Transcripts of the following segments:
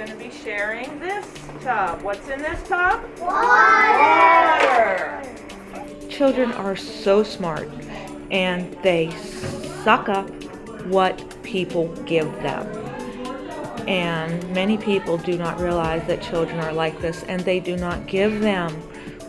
going to be sharing this tub. What's in this tub? Water! Children are so smart, and they suck up what people give them. And many people do not realize that children are like this, and they do not give them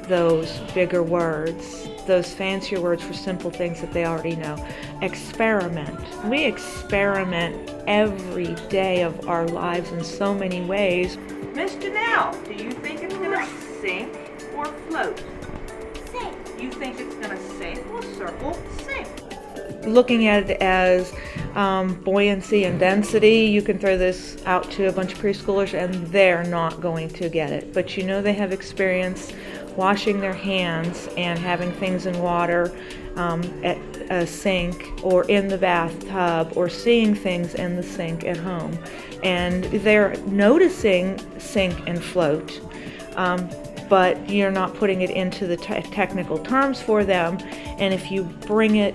those bigger words, those fancier words for simple things that they already know. Experiment. We experiment every day of our lives in so many ways. Miss Janelle, do you think it's going to sink or float? Sink. You think it's going to sink? We'll circle sink. Looking at it as buoyancy and density, you can throw this out to a bunch of preschoolers and they're not going to get it. But you know they have experience washing their hands and having things in water at a sink or in the bathtub, or seeing things in the sink at home. And they're noticing sink and float, but you're not putting it into the technical terms for them. And if you bring it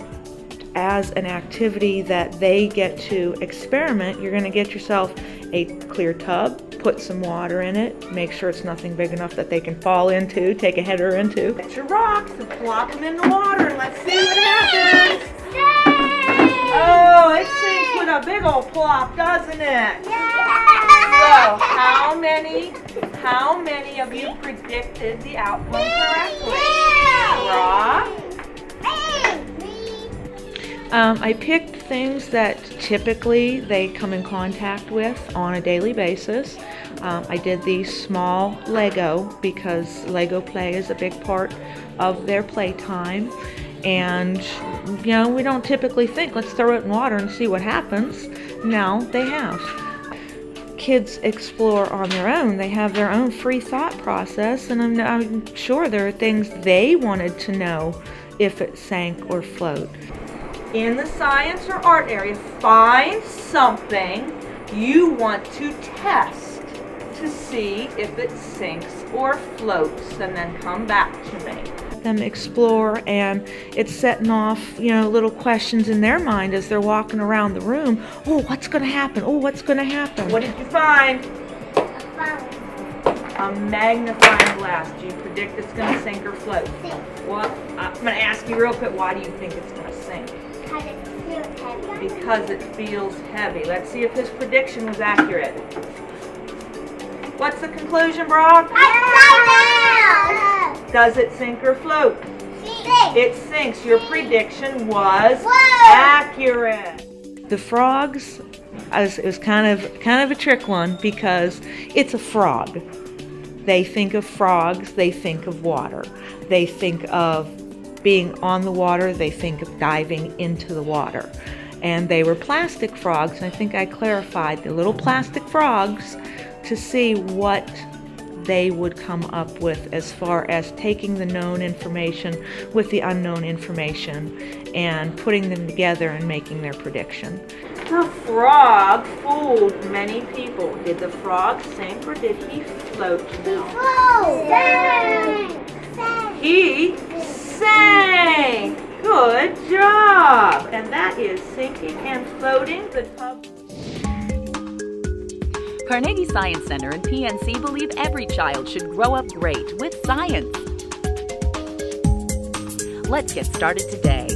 as an activity that they get to experiment, you're going to get yourself a clear tub, put some water in it, make sure it's nothing big enough that they can fall into, take a header into. Get your rocks and plop them in the water and let's see what happens. Oh, it sinks with a big old plop, doesn't it? So, how many of you predicted the outcome correctly? Rock? I picked things that typically they come in contact with on a daily basis. I did the small Lego because Lego play is a big part of their playtime. And, you know, we don't typically think, let's throw it in water and see what happens. Now they have. Kids explore on their own. They have their own free thought process, and I'm sure there are things they wanted to know if it sank or float. In the science or art area, find something you want to test to see if it sinks or floats, and then come back to me. Them explore, and it's setting off, you know, little questions in their mind as they're walking around the room. Oh, what's going to happen? Oh, what's going to happen? What did you find? A magnifying glass. Do you predict it's going to sink or float? Sink. Well, I'm going to ask you real quick, why do you think it's going to sink? Because it feels heavy. Let's see if his prediction was accurate. What's the conclusion, Brock? Does it sink or float? Sink. It sinks. Your prediction was accurate. The frogs, it was kind of a trick one because it's a frog. They think of frogs, they think of water. They think of being on the water, they think of diving into the water. And they were plastic frogs, and I think I clarified the little plastic frogs to see what they would come up with as far as taking the known information with the unknown information and putting them together and making their prediction. The frog fooled many people. Did the frog sink or did he float? He sang. Good job. And that is sinking and floating. The tub. Carnegie Science Center and PNC believe every child should grow up great with science. Let's get started today.